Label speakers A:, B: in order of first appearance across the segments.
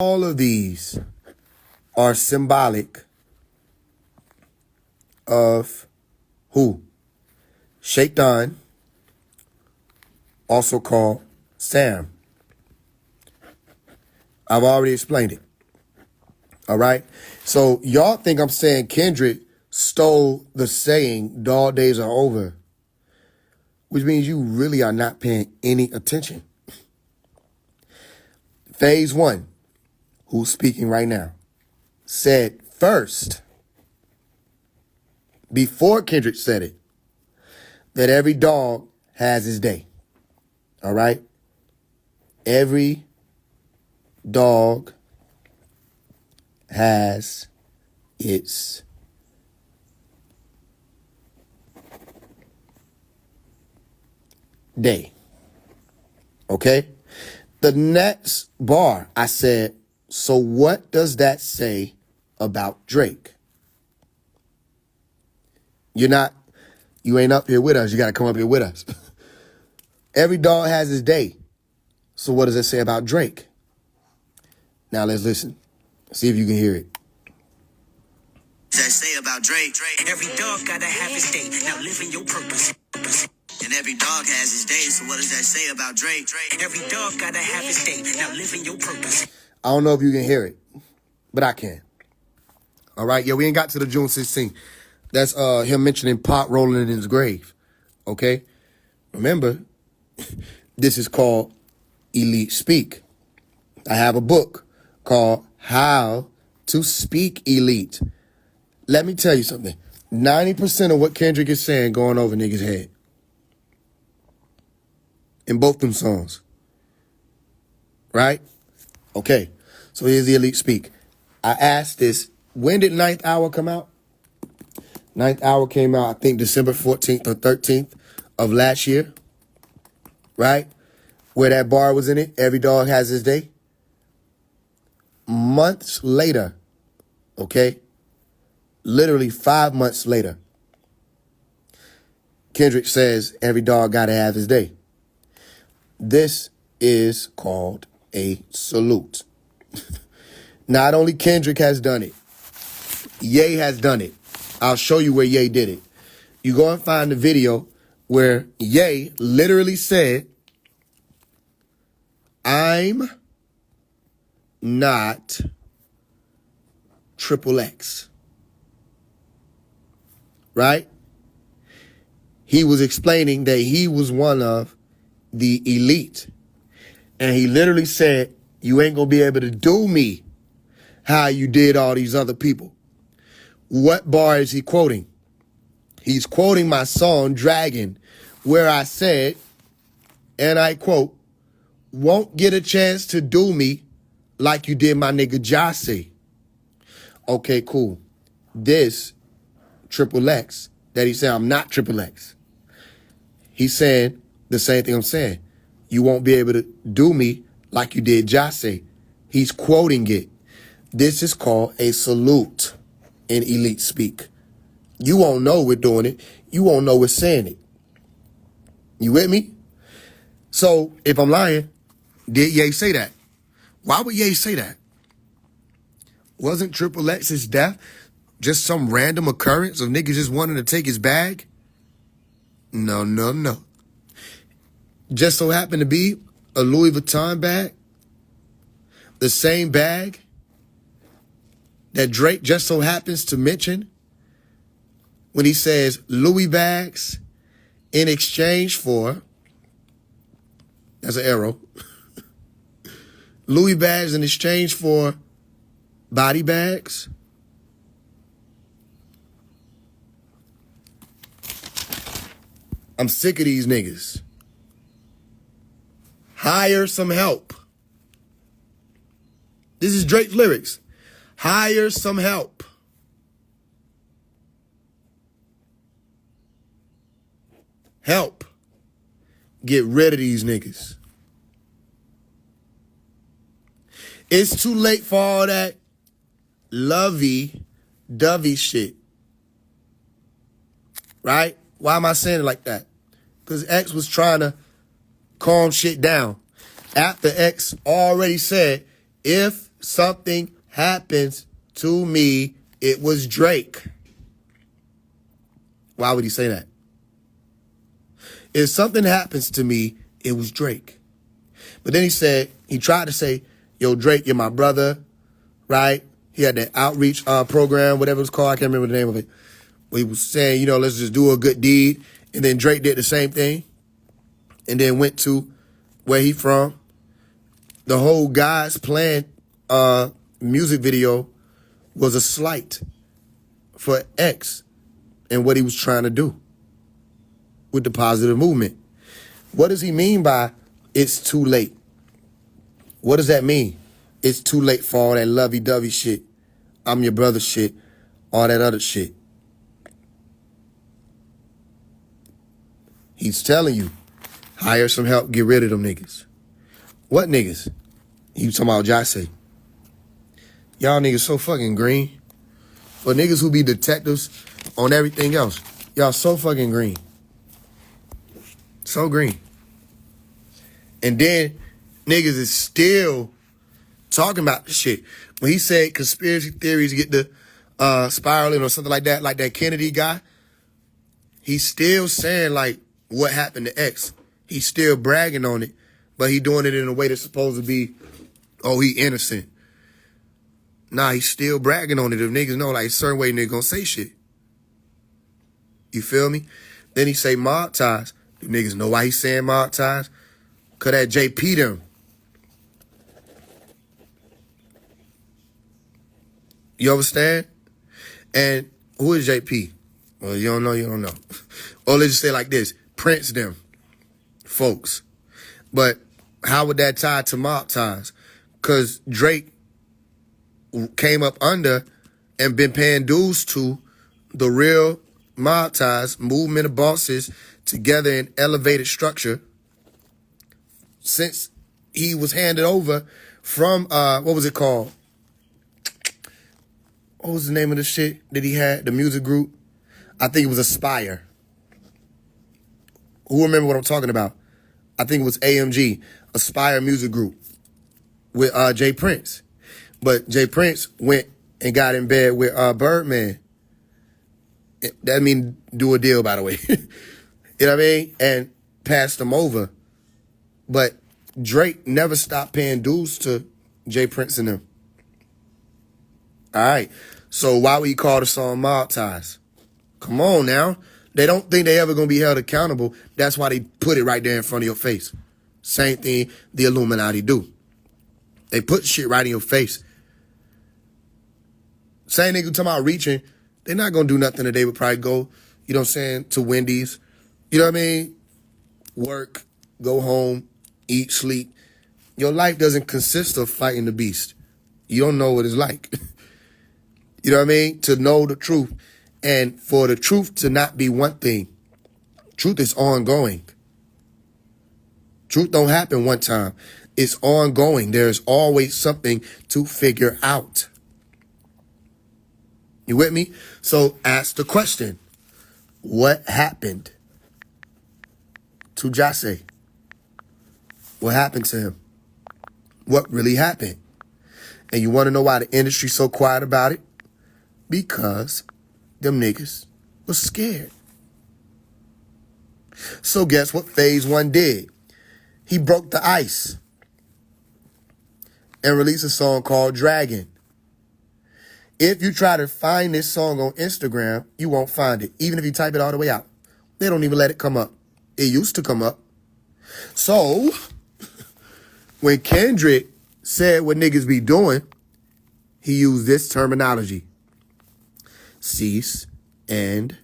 A: All of these are symbolic of who? Shaitan, also called Sam. I've already explained it. All right? So y'all think I'm saying Kendrick stole the saying, dog days are over, which means you really are not paying any attention. Faise One, who's speaking right now, said first, before Kendrick said it, that every dog has his day. All right? Every dog has its day. Okay? The next bar, I said, so what does that say about Drake? You ain't up here with us. You got to come up here with us. Every dog has his day. So what does it say about Drake? Now let's listen. See if you can hear it.
B: That say about Drake. Every dog gotta have his day. Now live in your purpose. And every dog has his day. So what does that say about Drake? Every dog gotta have his day. Now live in your purpose.
A: I don't know if you can hear it, but I can. All right. Yeah, we ain't got to the June 16th. That's him mentioning pot rolling in his grave. Okay. Remember, this is called Elite Speak. I have a book called How to Speak Elite. Let me tell you something. 90% of what Kendrick is saying going over niggas' head. In both them songs. Right? Okay. So here's the Elite Speak. I asked this, when did Ninth Hour come out? Ninth Hour came out, I think, December 14th or 13th of last year. Right? Where that bar was in it. Every dog has his day. Months later, okay? Literally 5 months later, Kendrick says every dog gotta have his day. This is called a salute. Not only Kendrick has done it, Ye has done it. I'll show you where Ye did it. You go and find the video where Ye literally said, I'm not Triple X. Right? He was explaining that he was one of the elite. And he literally said, you ain't gonna be able to do me how you did all these other people. What bar is he quoting? He's quoting my song, Dragon, where I said, and I quote, won't get a chance to do me like you did my nigga Jase. Okay, cool. This Triple X that he said, I'm not Triple X. He's saying the same thing I'm saying. You won't be able to do me like you did Jase. He's quoting it. This is called a salute in Elite Speak. You won't know we're doing it. You won't know we're saying it. You with me? So if I'm lying, did Ye say that? Why would Ye say that? Wasn't Triple X's death just some random occurrence of niggas just wanting to take his bag? No. Just so happened to be a Louis Vuitton bag. The same bag that Drake just so happens to mention when he says Louis bags in exchange for, that's an arrow, Louis bags in exchange for body bags. I'm sick of these niggas. Hire some help. This is Drake's lyrics. Hire some help. Help. Get rid of these niggas. It's too late for all that lovey-dovey shit. Right? Why am I saying it like that? Because X was trying to calm shit down. After X already said, if something happens to me, it was Drake. Why would he say that? If something happens to me, it was Drake. But then he tried to say, yo, Drake, you're my brother, right? He had that outreach program, whatever it's called. I can't remember the name of it. Where he was saying, let's just do a good deed. And then Drake did the same thing. And then went to where he from. The whole God's Plan music video was a slight for X and what he was trying to do with the positive movement. What does he mean by it's too late? What does that mean? It's too late for all that lovey-dovey shit. I'm your brother shit. All that other shit. He's telling you, hire some help, get rid of them niggas. What niggas? You talking about Jase. Y'all niggas so fucking green. For niggas who be detectives on everything else, y'all so fucking green. So green. And then niggas is still talking about the shit. When he said conspiracy theories get the spiraling or something like that Kennedy guy, he's still saying like what happened to X. He's still bragging on it, but he doing it in a way that's supposed to be, oh, he innocent. Nah, he's still bragging on it. If niggas know like a certain way niggas gonna say shit. You feel me? Then he say mob ties. Do niggas know why he's saying mob ties? Cause that JP them. You understand? And who is JP? Well, you don't know. Or let's just say like this. Prince them. Folks. But how would that tie to mob ties? Cause Drake came up under and been paying dues to the real mob ties, movement of bosses together in elevated structure since he was handed over from, what was it called? What was the name of the shit that he had, the music group? I think it was Aspire. Who remember what I'm talking about? I think it was AMG, Aspire Music Group, with Jay Prince. But Jay Prince went and got in bed with Birdman. That mean do a deal, by the way. You know what I mean? And passed him over. But Drake never stopped paying dues to Jay Prince and them. All right. So why would he call the song Mob Ties? Come on now. They don't think they ever going to be held accountable. That's why they put it right there in front of your face. Same thing the Illuminati do. They put shit right in your face. Same nigga talking about reaching. They're not going to do nothing that they would probably go, you know what I'm saying, to Wendy's. You know what I mean? Work, go home, eat, sleep. Your life doesn't consist of fighting the beast. You don't know what it's like. You know what I mean? To know the truth. And for the truth to not be one thing. Truth is ongoing. Truth don't happen one time. It's ongoing. There's always something to figure out. You with me? So ask the question. What happened to Jase? What happened to him? What really happened? And you want to know why the industry's so quiet about it? Because them niggas was scared. So guess what Faise One did? He broke the ice and released a song called Dragon. If you try to find this song on Instagram, you won't find it. Even if you type it all the way out. They don't even let it come up. It used to come up. So, when Kendrick said what niggas be doing, he used this terminology. Cease and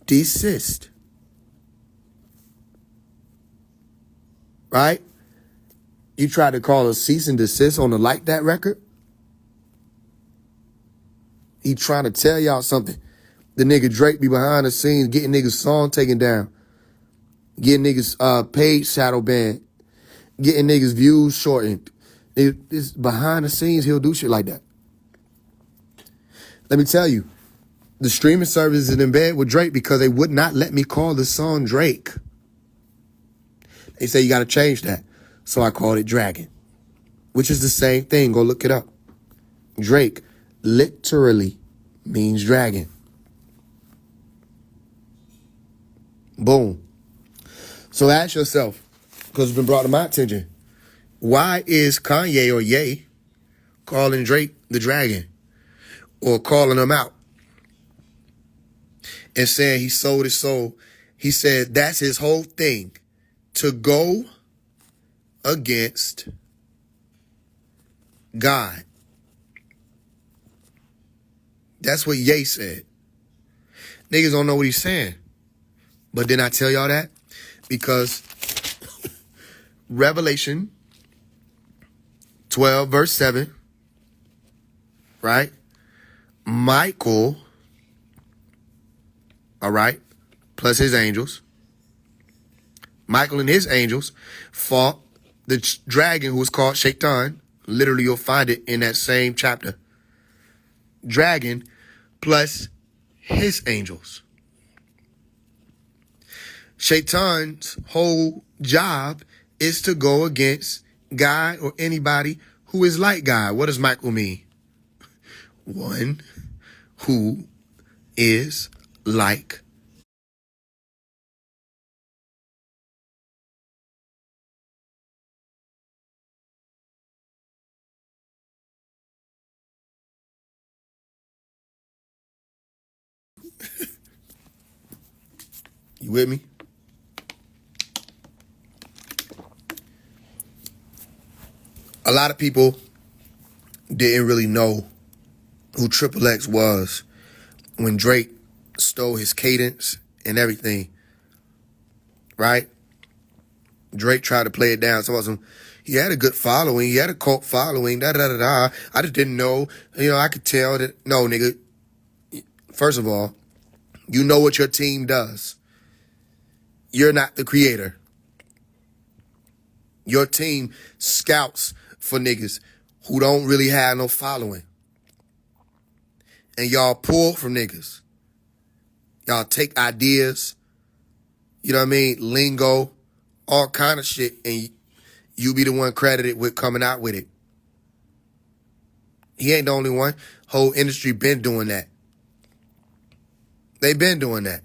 A: desist. Right? You tried to call a cease and desist on the Like That record? He trying to tell y'all something. The nigga Drake be behind the scenes getting niggas song taken down. Getting niggas page shadow banned. Getting niggas views shortened. It's behind the scenes, he'll do shit like that. Let me tell you, the streaming service is in bed with Drake because they would not let me call the song Drake. They say you got to change that. So I called it Dragon, which is the same thing. Go look it up. Drake literally means dragon. Boom. So ask yourself, because it's been brought to my attention, why is Kanye or Ye calling Drake the dragon or calling him out and saying he sold his soul? He said that's his whole thing, to go against God. That's what Ye said. Niggas don't know what he's saying. But didn't I tell y'all that? Because Revelation 12, verse 7, right? Michael, all right, plus his angels. Michael and his angels fought the dragon who was called Shaitan. Literally, you'll find it in that same chapter. Dragon plus his angels. Shaitan's whole job is to go against God or anybody who is like God. What does Michael mean? One who is like. You with me? A lot of people didn't really know who Triple X was when Drake stole his cadence and everything, right? Drake tried to play it down. So he had a good following. He had a cult following. Da-da-da-da. I just didn't know. I could tell that. No, nigga. First of all, you know what your team does. You're not the creator. Your team scouts for niggas who don't really have no following. And y'all pull from niggas. Y'all take ideas, you know what I mean, lingo, all kind of shit, and you be the one credited with coming out with it. He ain't the only one. Whole industry been doing that. They been doing that.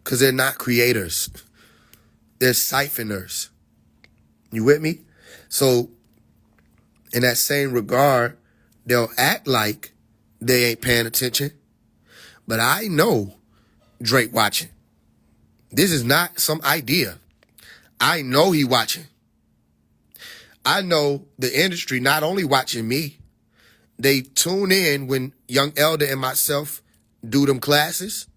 A: Because they're not creators. They're siphoners. You with me? So, in that same regard, they'll act like they ain't paying attention. But I know Drake watching. This is not some idea. I know he watching. I know the industry not only watching me, they tune in when Young Elder and myself do them classes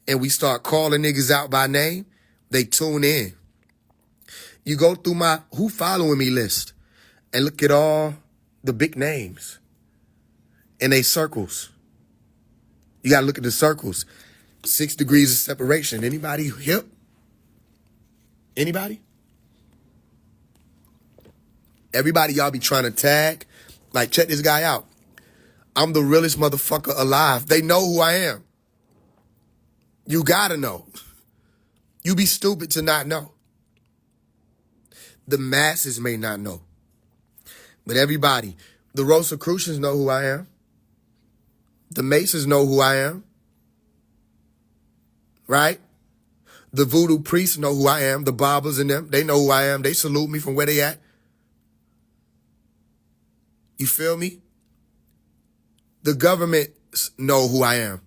A: and we start calling niggas out by name. They tune in. You go through my who following me list and look at all the big names and they circles. You got to look at the circles. 6 degrees of separation. Anybody hip? Anybody? Everybody y'all be trying to tag. Like, check this guy out. I'm the realest motherfucker alive. They know who I am. You gotta know. You be stupid to not know. The masses may not know. But everybody, the Rosicrucians know who I am. The Masons know who I am. Right? The voodoo priests know who I am. The barbers and them, they know who I am. They salute me from where they at. You feel me? The governments know who I am.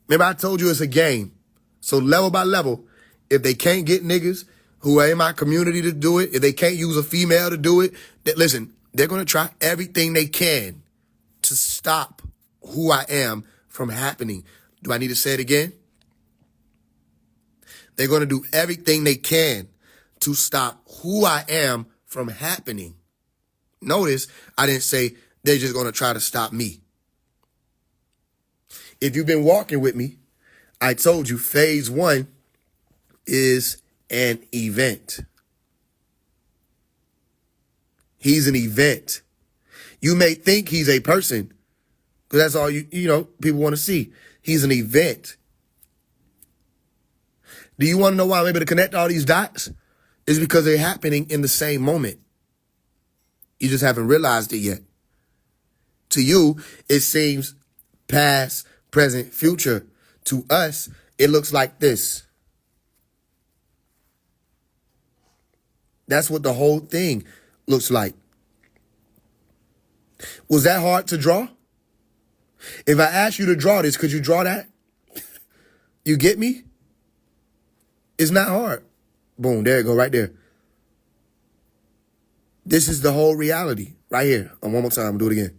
A: Remember I told you it's a game. So level by level, if they can't get niggas who are in my community to do it, if they can't use a female to do it, listen, they're going to try everything they can to stop who I am from happening. Do I need to say it again? They're going to do everything they can to stop who I am from happening. Notice I didn't say they're just going to try to stop me. If you've been walking with me, I told you phase 1 is an event. He's an event. You may think he's a person, because that's all people want to see. He's an event. Do you want to know why I'm able to connect all these dots? It's because they're happening in the same moment. You just haven't realized it yet. To you, it seems past, present, future. To us, it looks like this. That's what the whole thing looks like. Was that hard to draw? If I asked you to draw this, could you draw that? You get me? It's not hard. Boom, there you go, right there. This is the whole reality right here. And one more time, do it again.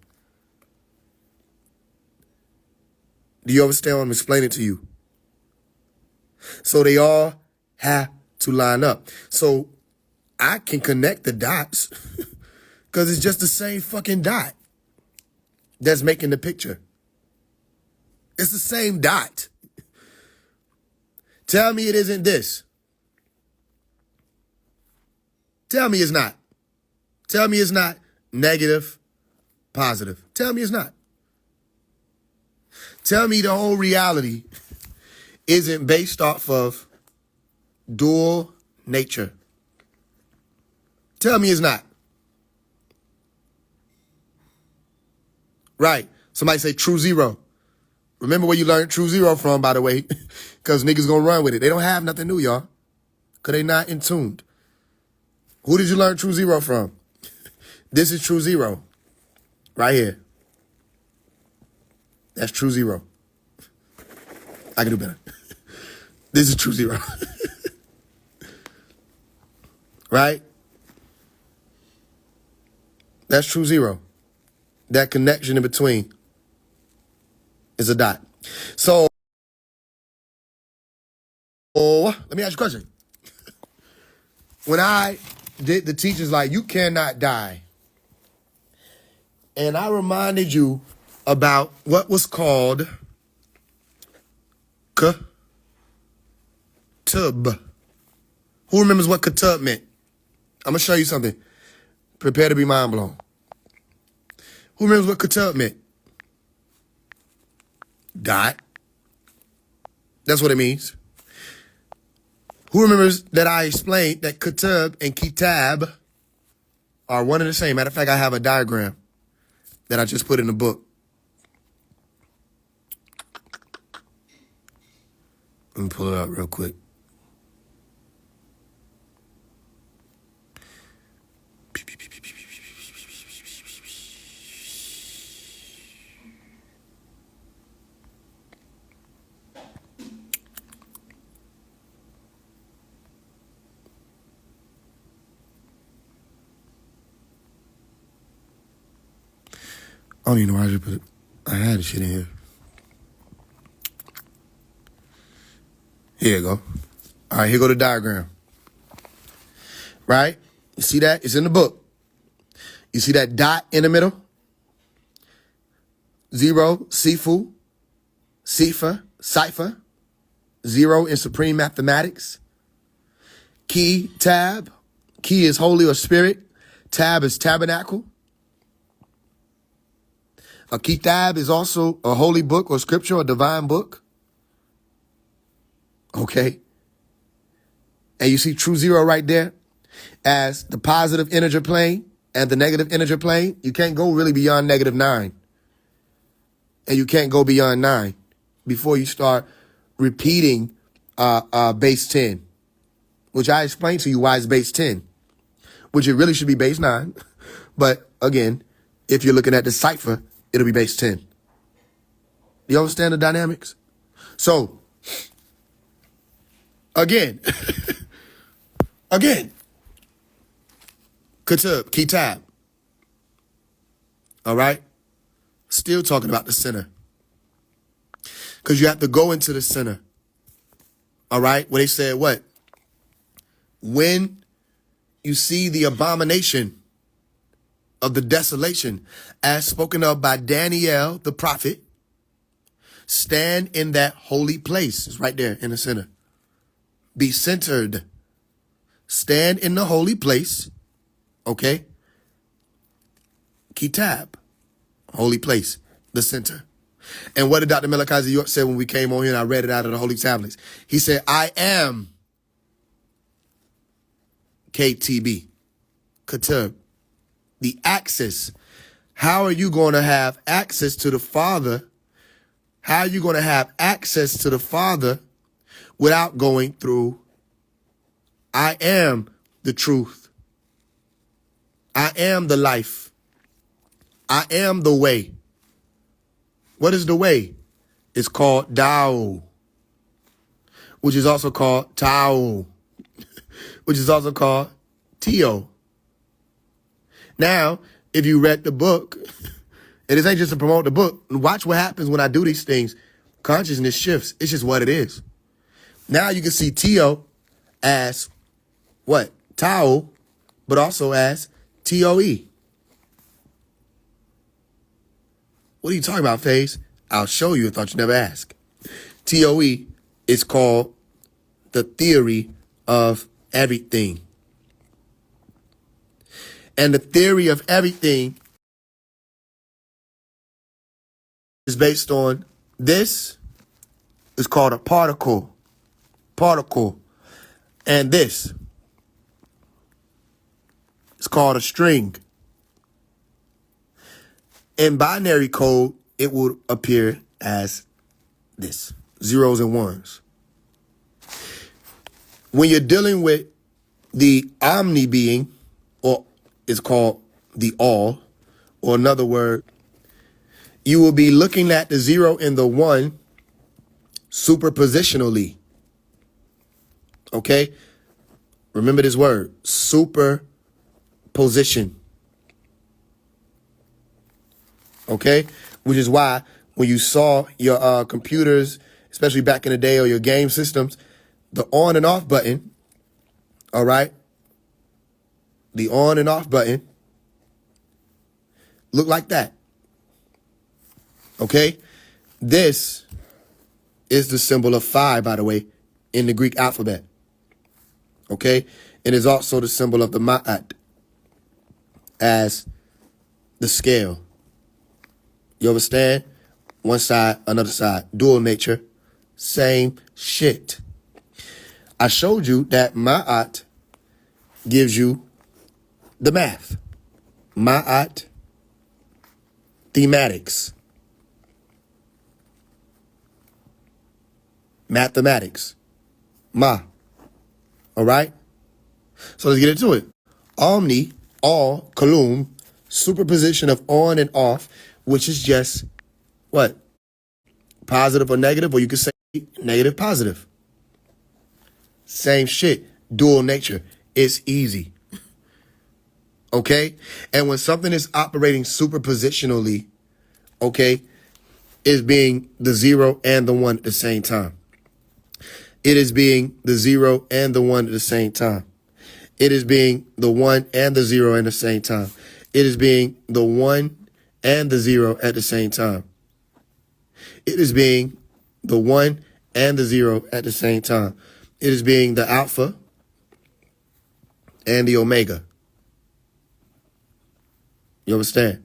A: Do you understand what I'm explaining to you? So they all have to line up. So I can connect the dots because it's just the same fucking dot that's making the picture. It's the same dot. Tell me it isn't this. Tell me it's not. Tell me it's not negative, positive. Tell me it's not. Tell me the whole reality isn't based off of dual nature. Tell me it's not. Right. Somebody say true zero. Remember where you learned true zero from, by the way, because niggas gonna run with it. They don't have nothing new, y'all, because they not in tuned. Who did you learn true zero from? This is true zero. Right here. That's true zero. I can do better. This is true zero. Right? That's true zero. That connection in between is a dot. So, let me ask you a question. When I did the teachers like, you cannot die. And I reminded you about what was called Ketub. Who remembers what Ketub meant? I'm going to show you something. Prepare to be mind blown. Who remembers what Ketub meant? Dot. That's what it means. Who remembers that I explained that Ketub and Kitab are one and the same? Matter of fact, I have a diagram that I just put in the book. Let me pull it up real quick. I don't even know why I just put it. I had the shit in here. Here you go. All right, here go the diagram. Right? You see that? It's in the book. You see that dot in the middle? Zero, Sifu, cipher. Zero in supreme mathematics. Key, tab. Key is holy or spirit. Tab is tabernacle. A kitab is also a holy book or scripture or divine book. Okay. And you see true zero right there as the positive integer plane and the negative integer plane. You can't go really beyond -9. And you can't go beyond 9 before you start repeating base 10, which I explained to you why it's base 10, which it really should be base 9. But again, if you're looking at the cipher, it'll be base 10. You understand the dynamics? So, again, Kitab. All right? Still talking about the center. Because you have to go into the center. All right? Where they said what? When you see the abomination of the desolation, as spoken of by Daniel the prophet, stand in that holy place. It's right there in the center. Be centered. Stand in the holy place. Okay? Kitab. Holy place. The center. And what did Dr. Malachi York say when we came on here and I read it out of the holy tablets? He said, I am KTB. Ketub. the access. How are you going to have access to the Father? How are you going to have access to the Father without going through I am the truth. I am the life. I am the way. What is the way? It's called Tao, which is also called Tao, which is also called Tio. Now, if you read the book, and this ain't just to promote the book, watch what happens when I do these things. Consciousness shifts. It's just what it is. Now you can see Tio as what? Tao, but also as TOE. What are you talking about, Faise? I'll show you. I thought you'd never ask. TOE is called the theory of everything. And the theory of everything is based on this is called a particle. Particle. And this is called a string. In binary code, it would appear as this, zeros and ones. When you're dealing with the omni being, or it's called the all, or another word, you will be looking at the 0 and the 1 superpositionally. Okay? Remember this word, superposition. Okay? Which is why when you saw your computers, especially back in the day, or your game systems, the on and off button, all right? The on and off button look like that. Okay? This is the symbol of phi, by the way, in the Greek alphabet. Okay? It is also the symbol of the ma'at as the scale. You understand? One side, another side. Dual nature. Same shit. I showed you that ma'at gives you the math. Ma'at, thematics. Mathematics. Ma. All right? So let's get into it. Omni, all, kalum, superposition of on and off, which is just what? Positive or negative, or you could say negative, positive. Same shit. Dual nature. It's easy. Okay? And when something is operating superpositionally, okay, is being the 0 and the 1 at the same time. It is being the 0 and the 1 at the same time. It is being the 1 and the 0 at the same time. It is being the 1 and the 0 at the same time. It is being the 1 and the 0 at the same time. It is being the alpha and the omega. You understand?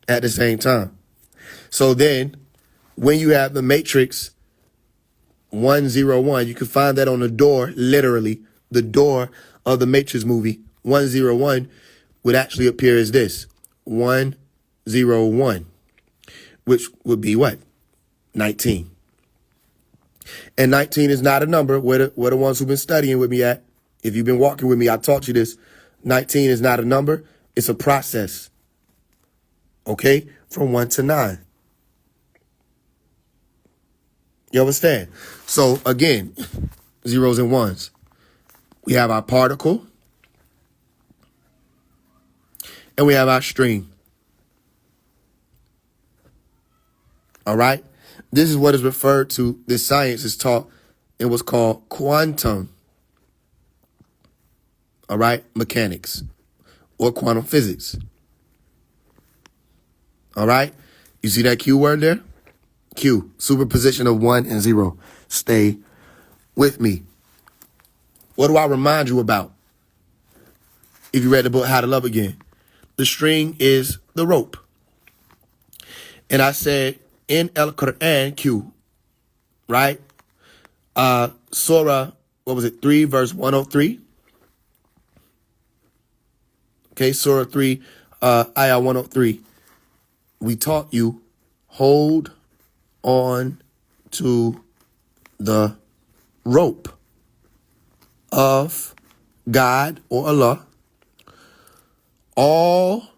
A: At the same time. So then, when you have the matrix 101, you can find that on the door, literally, the door of the Matrix movie 101 would actually appear as this, 101, which would be what? 19. And 19 is not a number. We're the ones who've been studying with me at. If you've been walking with me, I taught you this. 19 is not a number. It's a process. Okay? From 1 to 9. You understand? So, again, zeros and ones. We have our particle. And we have our string. All right? This is what is referred to, this science is taught in what's called quantum. All right? Mechanics. Or quantum physics. All right? You see that Q word there? Q, superposition of 1 and 0. Stay with me. What do I remind you about? If you read the book, How to Love Again. The string is the rope. And I said in El Quran, Q, right? Surah, 3, verse 103. Okay, Surah 3, Ayah 103. We taught you, hold on to the rope of God or Allah all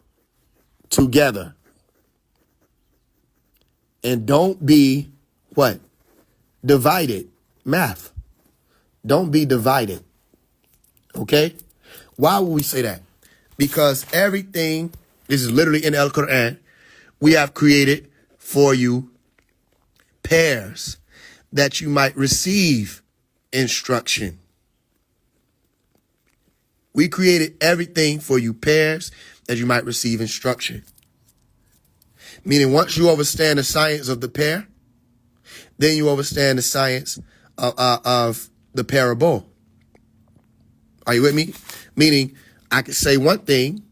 A: together. And don't be what? Divided. Math. Don't be divided. Okay? Why would we say that? Because everything, this is literally in Al Quran, we have created for you pairs that you might receive instruction. We created everything for you pairs that you might receive instruction. Meaning once you understand the science of the pair, then you understand the science of the parable. Are you with me? Meaning I could say one thing,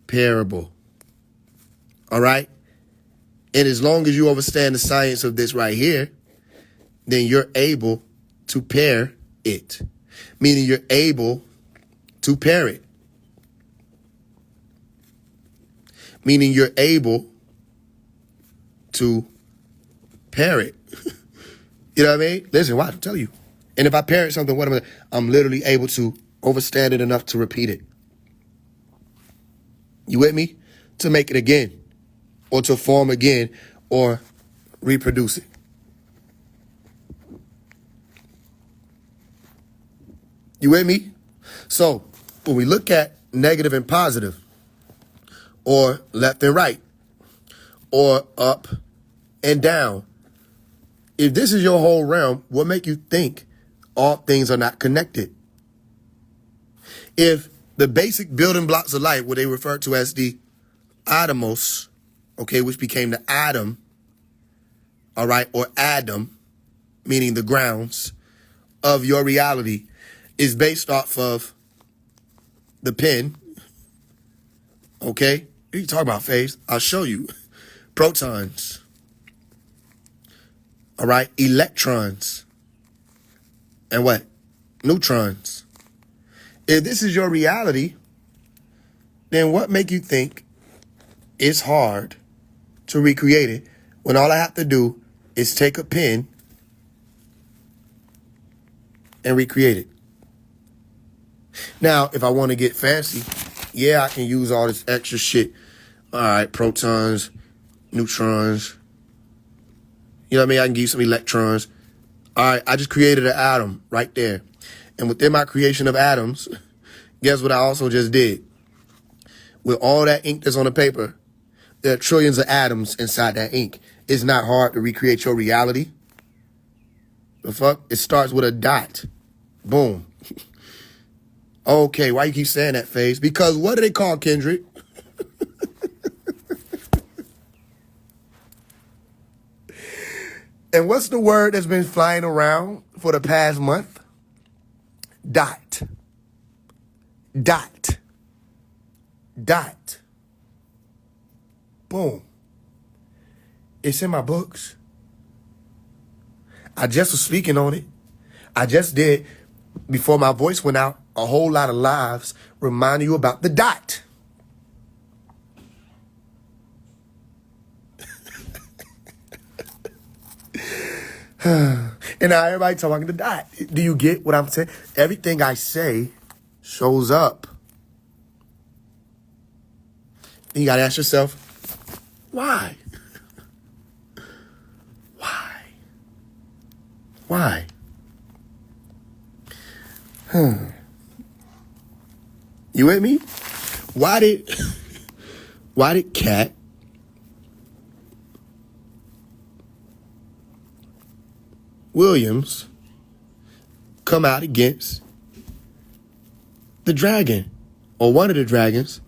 A: parable. All right? And as long as you understand the science of this right here, then you're able to pair it. Meaning you're able to pair it. Meaning you're able to pair it. You know what I mean? Listen, watch, I'm telling you. And if I parent something, what am I? I'm literally able to understand it enough to repeat it. You with me? To make it again, or to form again, or reproduce it. You with me? So when we look at negative and positive, or left and right, or up and down, if this is your whole realm, what make you think all things are not connected? If the basic building blocks of life, what they refer to as the atomos, okay, which became the atom, all right, or Adam, meaning the grounds of your reality, is based off of the pen, okay? What are you talking about, Faise? I'll show you. Protons, all right, electrons, and what? Neutrons. If this is your reality, then what make you think it's hard to recreate it when all I have to do is take a pen and recreate it? Now, if I want to get fancy, yeah, I can use all this extra shit. All right, protons, neutrons. You know what I mean? I can give you some electrons. All right, I just created an atom right there. And within my creation of atoms, guess what I also just did? With all that ink that's on the paper, there are trillions of atoms inside that ink. It's not hard to recreate your reality. The fuck? It starts with a dot. Boom. Okay, why you keep saying that, Faise? Because what do they call Kendrick? And what's the word that's been flying around for the past month? Dot. Dot. Dot. Boom. It's in my books. I just was speaking on it. I just did, before my voice went out, a whole lot of lives reminding you about the dot. And now everybody talking the dot. Do you get what I'm saying? Everything I say shows up. And you got to ask yourself, why? Why? Why? You with me? Why did Cat Williams come out against the dragon, or one of the dragons,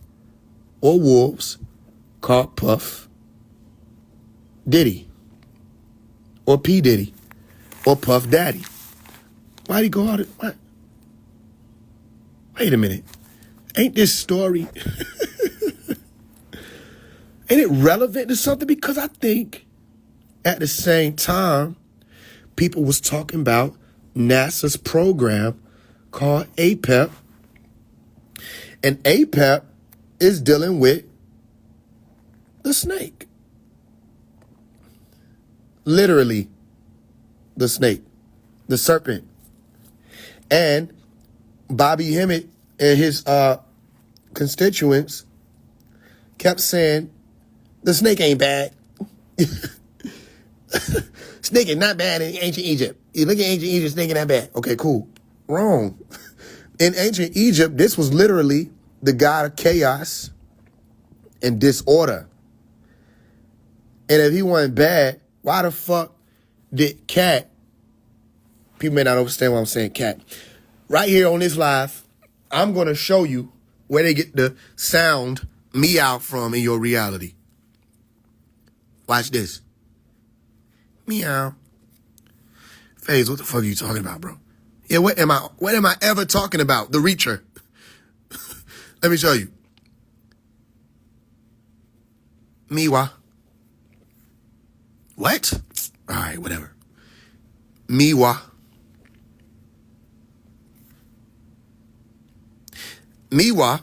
A: or wolves, called Puff Diddy, or P. Diddy, or Puff Daddy? Why'd he go out? What? Wait a minute. Ain't this story, ain't it relevant to something? Because I think at the same time, people was talking about NASA's program called APEP. And APEP is dealing with the snake. Literally, the snake, the serpent. And Bobby Hemmett and his constituents kept saying, the snake ain't bad. Snake is not bad in ancient Egypt. You look at ancient Egypt, snake is not bad. Okay, cool. Wrong. In ancient Egypt, this was literally the god of chaos and disorder. And if he wasn't bad, why the fuck did cat, people may not understand why I'm saying cat. Right here on this live, I'm going to show you where they get the sound meow from in your reality. Watch this. Meow. Faise, what the fuck are you talking about, bro? Yeah, what am I ever talking about? The Reacher. Let me show you. Miwa. What? All right, whatever. Miwa. Miwa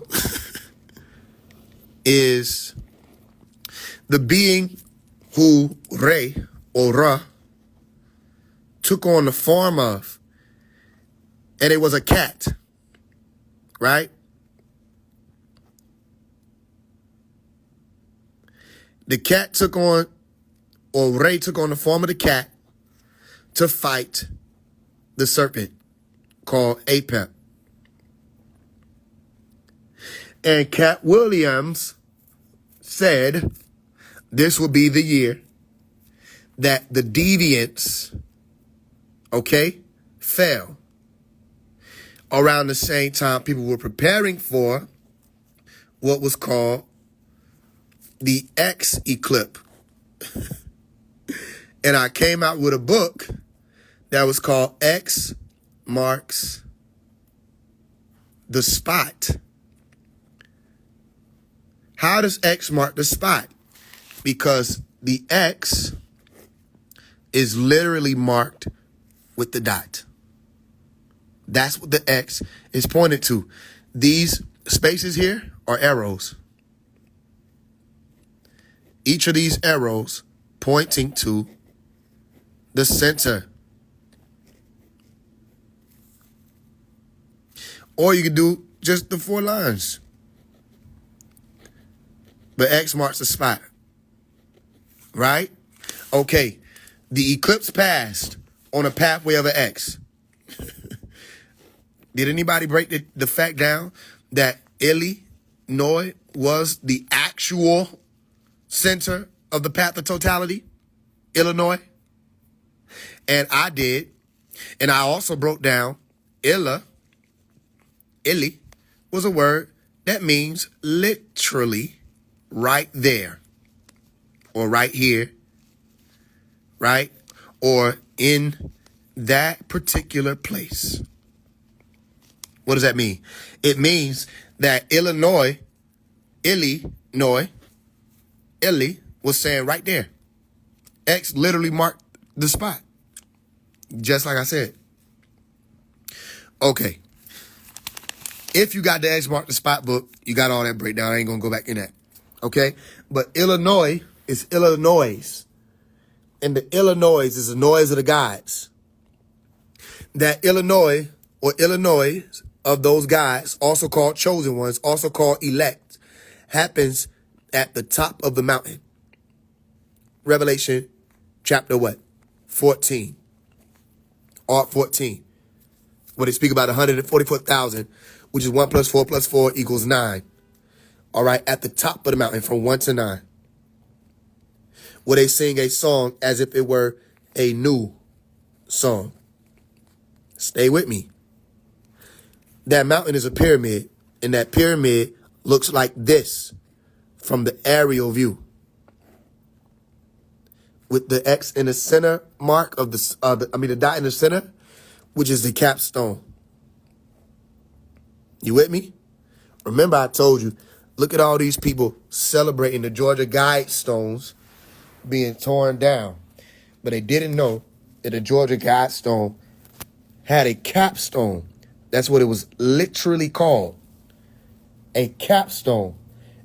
A: is the being who Re or Ra took on the form of, and it was a cat, right? The cat took on, or Re took on the form of the cat to fight the serpent called Apep. And Cat Williams said this would be the year that the deviants, fell. Around the same time, people were preparing for what was called the X eclipse. And I came out with a book that was called X Marks the Spot. How does X mark the spot? Because the X is literally marked with the dot. That's what the X is pointed to. These spaces here are arrows. Each of these arrows pointing to the center. Or you could do just the 4 lines. But X marks the spot. Right? Okay. The eclipse passed on a pathway of an X. Did anybody break the fact down that Illinois was the actual center of the path of totality? Illinois? And I did. And I also broke down Illy was a word that means literally right there, or right here, right? Or in that particular place. What does that mean? It means that Illy was saying right there. X literally marked the spot. Just like I said. Okay. If you got the X mark the spot book, you got all that breakdown. I ain't going to go back in that. Okay? But Illinois is Illinois. And the Illinois is the noise of the gods. That Illinois, or Illinois of those gods, also called chosen ones, also called elect, happens at the top of the mountain. Revelation chapter what? 14. Art 14. Where they speak about 144,000, which is 1 plus 4 plus 4 equals 9. All right, at the top of the mountain from 1 to 9. Where they sing a song as if it were a new song. Stay with me. That mountain is a pyramid, and that pyramid looks like this from the aerial view. With the X in the center mark of the dot in the center, which is the capstone. You with me? Remember I told you, look at all these people celebrating the Georgia Guidestones being torn down. But they didn't know that the Georgia Guidestone had a capstone. That's what it was literally called. A capstone.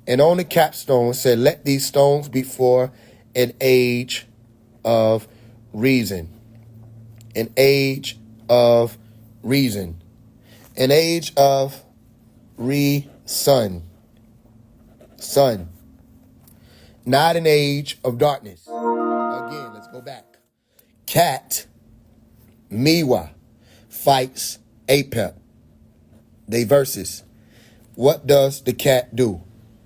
A: And on the capstone said, let these stones be for an age of reason. An age of reason. An age of reason. Son. Not an age of darkness. Again, let's go back. Cat, Miwa, fights Apep. They versus. What does the cat do?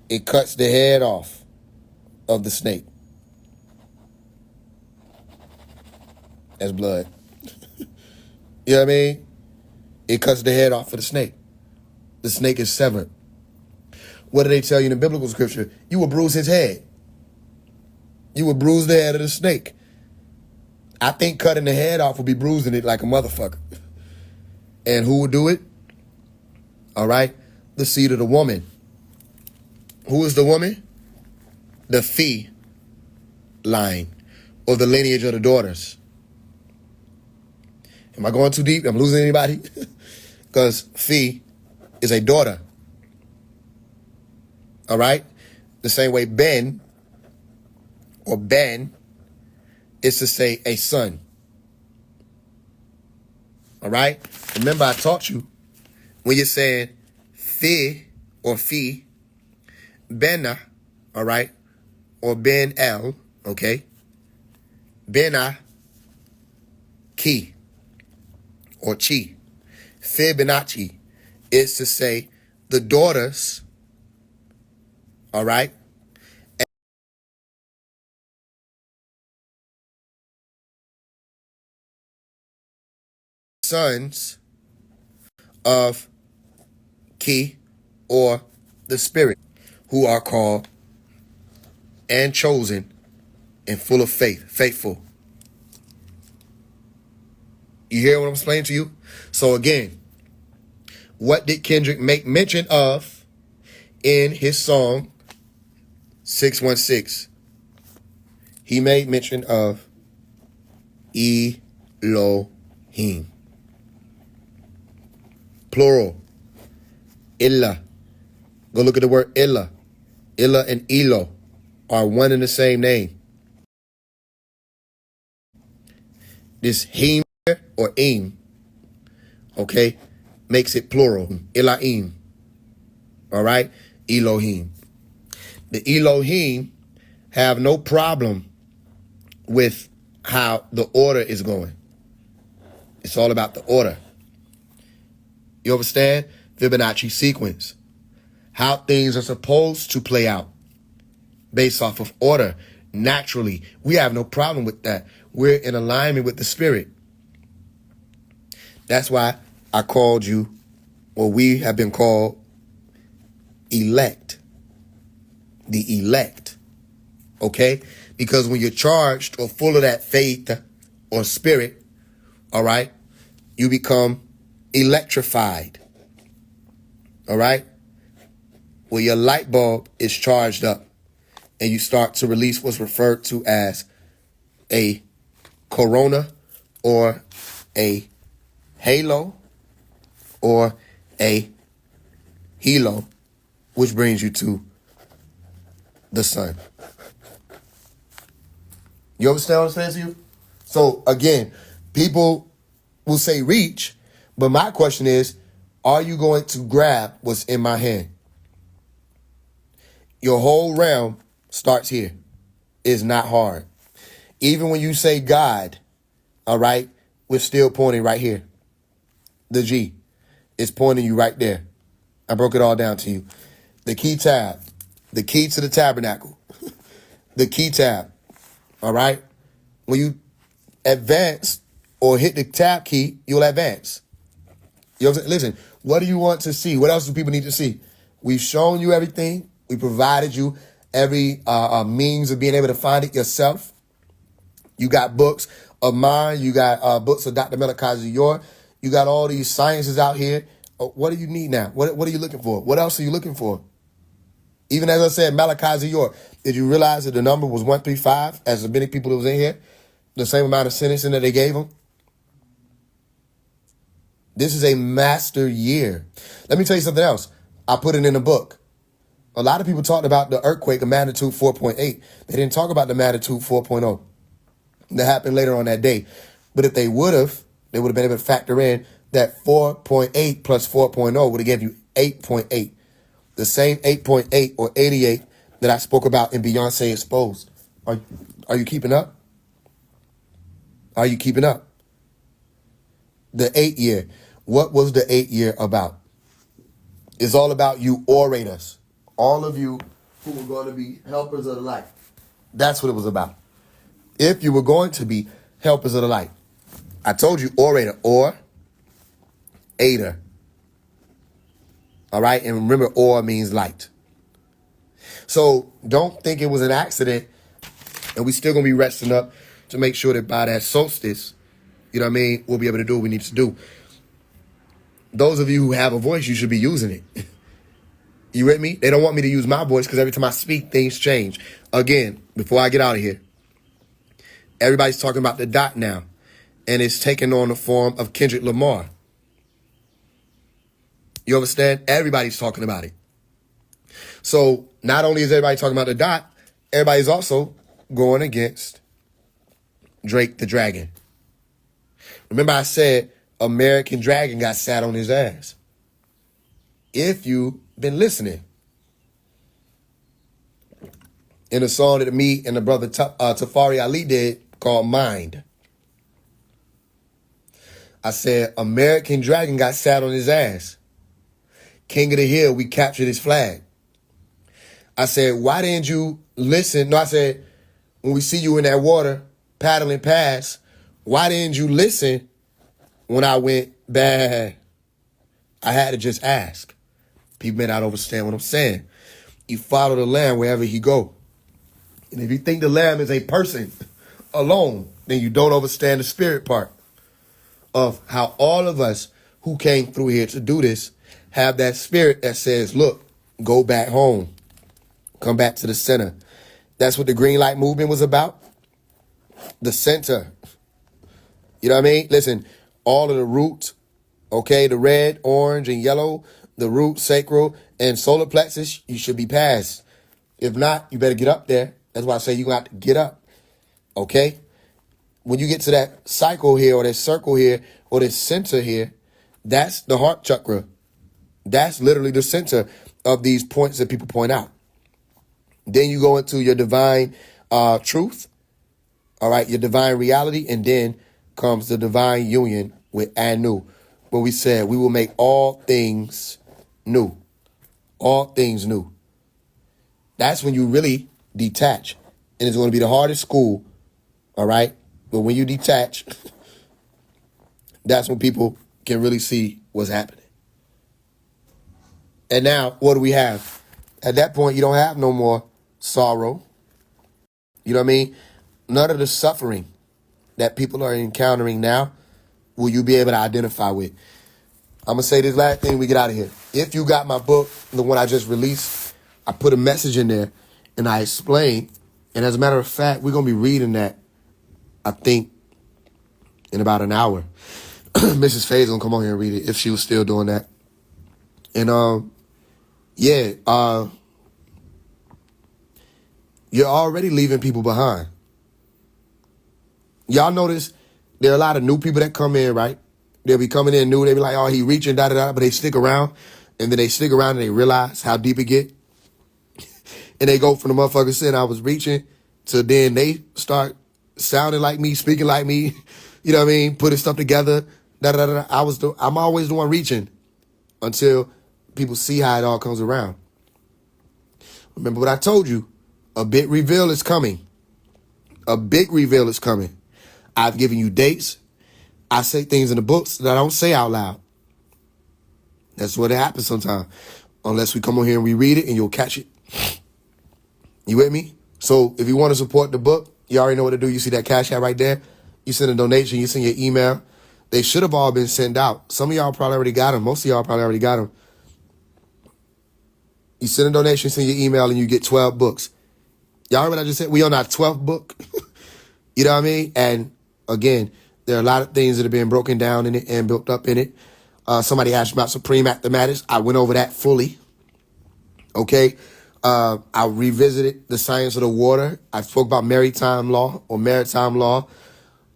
A: It cuts the head off of the snake. That's blood. You know what I mean? It cuts the head off of the snake. The snake is severed. What do they tell you in the biblical scripture? You will bruise his head. You will bruise the head of the snake. I think cutting the head off will be bruising it like a motherfucker. And who will do it? All right? The seed of the woman. Who is the woman? The fee line, or the lineage of the daughters. Am I going too deep? I'm losing anybody? Because fee is a daughter. All right? The same way Ben, or Ben, is to say a son. All right? Remember I taught you, when you're saying fi or fee, Bena, all right, or Ben El, okay, Bena Ki, or Chi, Fibonacci is to say the daughters, all right, sons of Ki, or the spirit, who are called and chosen and full of faith, faithful. You hear what I'm explaining to you? So again, what did Kendrick make mention of in his song 616? He made mention of Elohim. Plural. Illa. Go look at the word Illa. Illa and Elo are one and the same name. This him or im, okay, makes it plural. Elohim. All right? Elohim. The Elohim have no problem with how the order is going. It's all about the order. You understand? Fibonacci sequence. How things are supposed to play out based off of order, naturally. We have no problem with that. We're in alignment with the spirit. That's why I called you, or we have been called, elect. The elect. Okay? Because when you're charged or full of that faith or spirit, all right, you become electrified. All right? Where your light bulb is charged up and you start to release what's referred to as a corona or a halo or a halo, which brings you to the sun. You understand what I'm saying to you? So again, people will say reach, but my question is, are you going to grab what's in my hand? Your whole realm starts here. It's not hard. Even when you say God, all right, we're still pointing right here. The G is pointing you right there. I broke it all down to you. The key tab, the key to the tabernacle, the key tab, all right? When you advance or hit the tab key, you'll advance. You know what I'm saying? Listen, what do you want to see? What else do people need to see? We've shown you everything. We provided you every means of being able to find it yourself. You got books of mine. You got books of Dr. Malachi. You got all these sciences out here. What do you need now? What are you looking for? What else are you looking for? Even as I said, Malachi Zior, did you realize that the number was 135 as many people that was in here? The same amount of sentencing that they gave them? This is a master year. Let me tell you something else. I put it in a book. A lot of people talked about the earthquake of magnitude 4.8. They didn't talk about the magnitude 4.0 that happened later on that day. But if they would have been able to factor in that 4.8 plus 4.0 would have given you 8.8. The same 8.8 or 88 that I spoke about in Beyonce Exposed. Are you keeping up? Are you keeping up? The 8 year. What was the 8 year about? It's all about you orators. All of you who were going to be helpers of the light. That's what it was about. If you were going to be helpers of the light. I told you orator or aider. All right? And remember, or means light. So don't think it was an accident. And we still going to be resting up to make sure that by that solstice, you know what I mean, we'll be able to do what we need to do. Those of you who have a voice, you should be using it. You with me? They don't want me to use my voice because every time I speak, things change. Again, before I get out of here, everybody's talking about the dot now. And it's taking on the form of Kendrick Lamar. You understand? Everybody's talking about it. So not only is everybody talking about the dot, everybody's also going against Drake the Dragon. Remember I said American Dragon got sat on his ass. If you've been listening. In a song that me and the brother Tafari Ali did called Mind. I said American Dragon got sat on his ass. King of the Hill, we captured his flag. I said, why didn't you listen? No, I said, when we see you in that water paddling past, why didn't you listen when I went bad? I had to just ask. People may not understand what I'm saying. You follow the Lamb wherever he go. And if you think the Lamb is a person alone, then you don't understand the spirit part of how all of us who came through here to do this have that spirit that says, look, go back home. Come back to the center. That's what the Green Light Movement was about. The center. You know what I mean? Listen, all of the roots, okay, the red, orange, and yellow, the root, sacral, and solar plexus, you should be past. If not, you better get up there. That's why I say you're going to have to get up. Okay? When you get to that cycle here, or that circle here, or this center here, that's the heart chakra. That's literally the center of these points that people point out. Then you go into your divine truth, all right, your divine reality, and then comes the divine union with Anu, where we said we will make all things new. All things new. That's when you really detach. And it's going to be the hardest school, all right? But when you detach, that's when people can really see what's happening. And now, what do we have? At that point, you don't have no more sorrow. You know what I mean? None of the suffering that people are encountering now will you be able to identify with. I'm going to say this last thing we get out of here. If you got my book, the one I just released, I put a message in there and I explained. And as a matter of fact, we're going to be reading that, I think, in about an hour. Mrs. Faise going to come on here and read it if she was still doing that. And, you're already leaving people behind. Y'all notice there are a lot of new people that come in, right? They'll be coming in new. They'll be like, oh, he reaching, da-da-da, but they stick around. And then they stick around and they realize how deep it get. And they go from the motherfucker saying I was reaching to then they start sounding like me, speaking like me. You know what I mean? Putting stuff together. Da-da-da-da. I'm always the one reaching until people see how it all comes around. Remember what I told you. A big reveal is coming. A big reveal is coming. I've given you dates. I say things in the books that I don't say out loud. That's what happens sometimes. Unless we come on here and we read it and you'll catch it. You with me? So if you want to support the book, you already know what to do. You see that Cash App right there? You send a donation. You send your email. They should have all been sent out. Some of y'all probably already got them. Most of y'all probably already got them. You send a donation, send your email, and you get 12 books. Y'all heard what I just said? We on our 12th book. You know what I mean? And again, there are a lot of things that are being broken down in it and built up in it. Somebody asked about Supreme Mathematics. I went over that fully. Okay. I revisited the science of the water. I spoke about maritime law.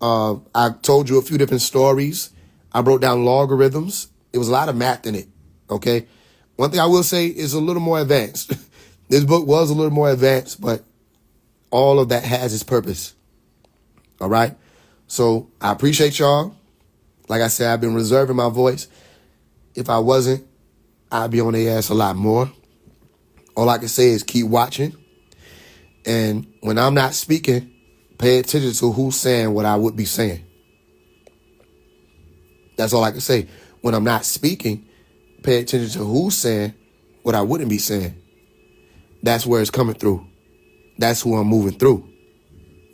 A: I told you a few different stories. I broke down logarithms. It was a lot of math in it. Okay. One thing I will say is a little more advanced. This book was a little more advanced, but all of that has its purpose. All right. So I appreciate y'all. Like I said, I've been reserving my voice. If I wasn't, I'd be on their ass a lot more. All I can say is keep watching. And when I'm not speaking, pay attention to who's saying what I would be saying. That's all I can say. When I'm not speaking, pay attention to who's saying what I wouldn't be saying. That's where it's coming through. That's who I'm moving through.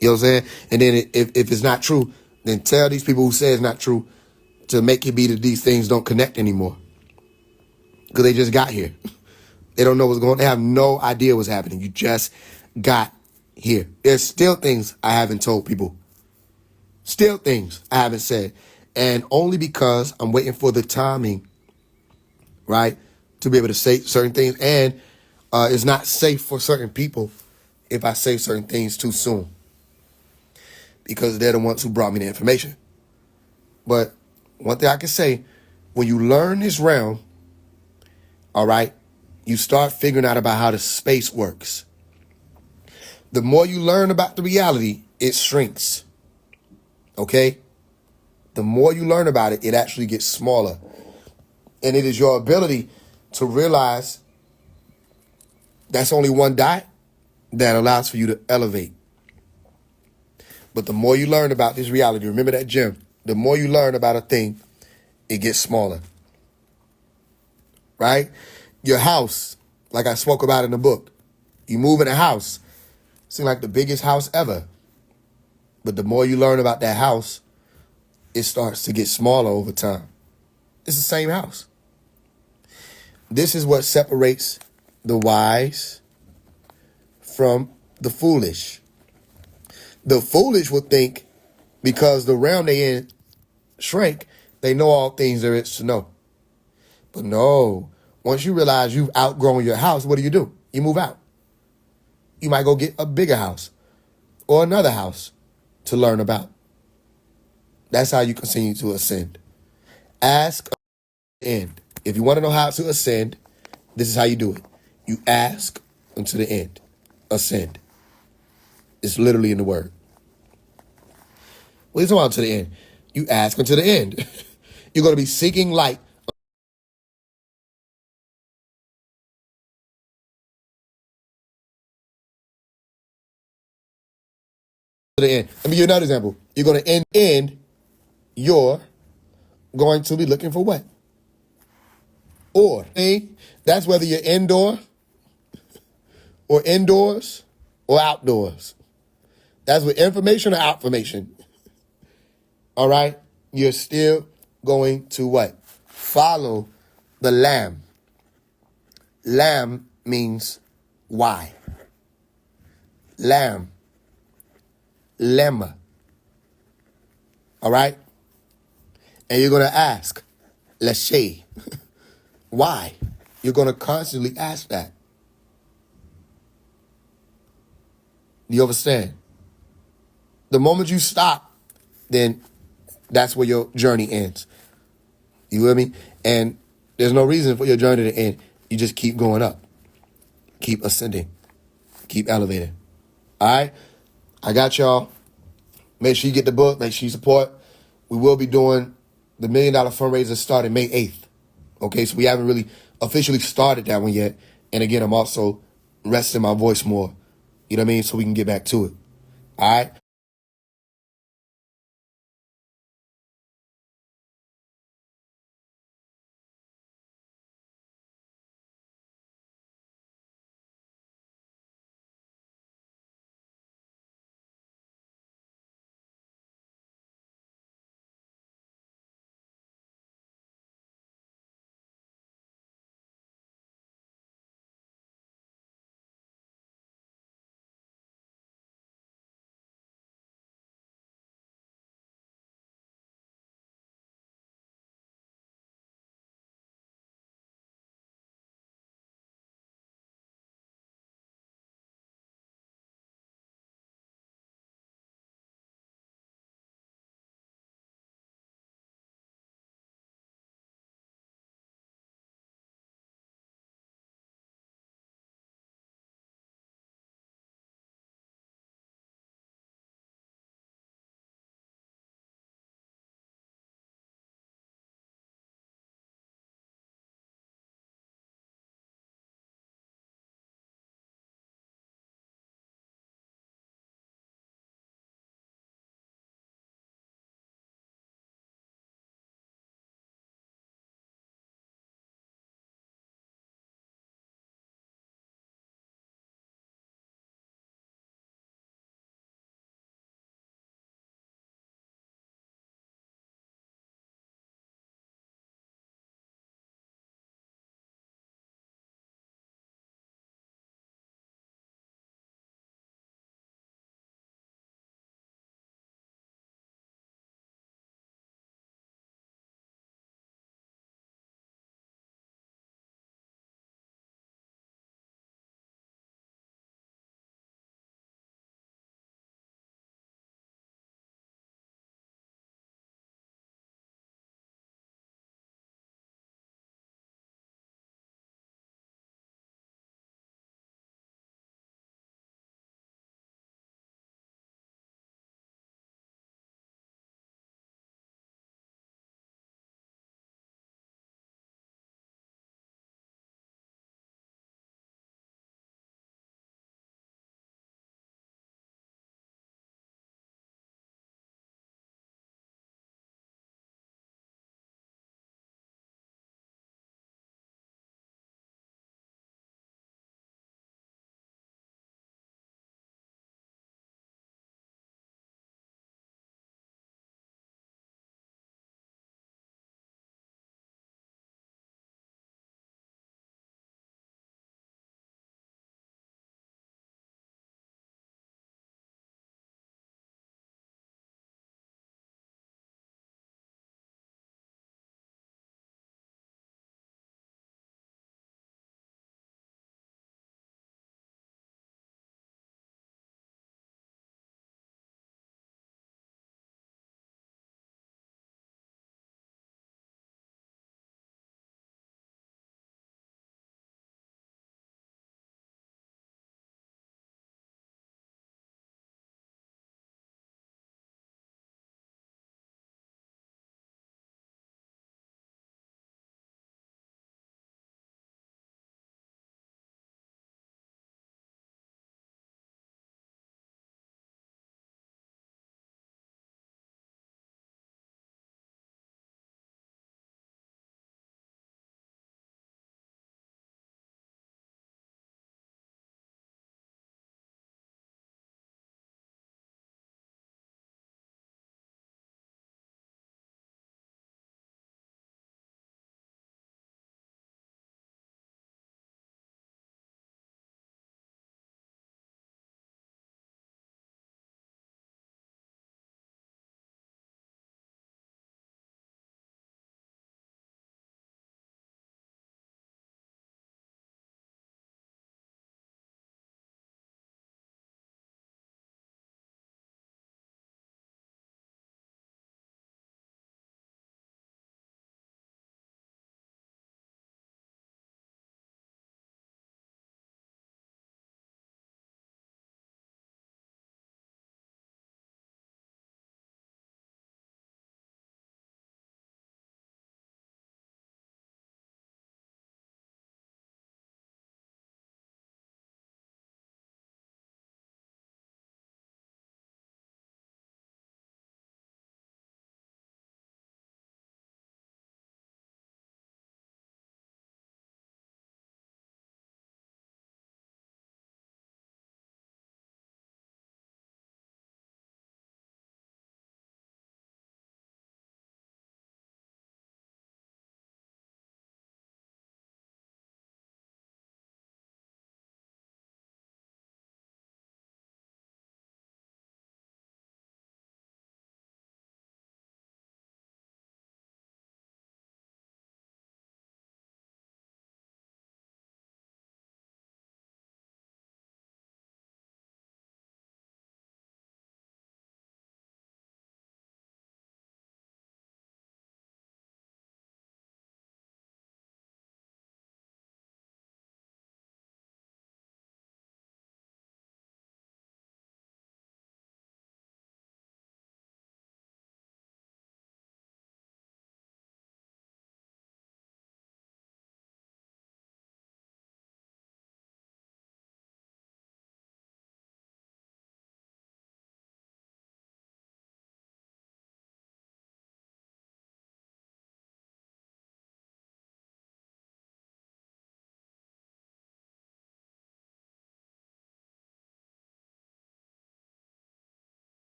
A: You know what I'm saying? And then if it's not true, then tell these people who say it's not true to make it be that these things don't connect anymore. Because they just got here. They don't know what's going on. They have no idea what's happening. You just got here. There's still things I haven't told people. Still things I haven't said. And only because I'm waiting for the timing, right, to be able to say certain things. And it's not safe for certain people if I say certain things too soon. Because they're the ones who brought me the information. But one thing I can say, when you learn this realm, all right, you start figuring out about how the space works. The more you learn about the reality, it shrinks. Okay? The more you learn about it, it actually gets smaller. And it is your ability to realize that's only one dot that allows for you to elevate. But the more you learn about this reality, remember that gem, the more you learn about a thing, it gets smaller. Right? Your house, like I spoke about in the book, you move in a house, seems like the biggest house ever. But the more you learn about that house, it starts to get smaller over time. It's the same house. This is what separates the wise from the foolish. The foolish would think because the realm they in shrank, they know all things there is to know. But no, once you realize you've outgrown your house, what do? You move out. You might go get a bigger house or another house to learn about. That's how you continue to ascend. Ask, end. If you want to know how to ascend, this is how you do it. You ask until the end. Ascend. It's literally in the word. What are you talking about to the end? You ask until the end. You're going to be seeking light. To the end. Let me give you another example. You're going to end. You're going to be looking for what? Or. That's whether you're indoor or indoors or outdoors. That's with information or outformation. All right? You're still going to what? Follow the lamb. Lamb means why. Lamb. Lemma. All right? And you're going to ask, Lashay, why? You're going to constantly ask that. Do you understand? The moment you stop, then that's where your journey ends. You with me? And there's no reason for your journey to end. You just keep going up. Keep ascending. Keep elevating. All right? I got y'all. Make sure you get the book. Make sure you support. We will be doing the $1 Million fundraiser starting May 8th. Okay, so we haven't really officially started that one yet. And again, I'm also resting my voice more. You know what I mean? So we can get back to it. All right?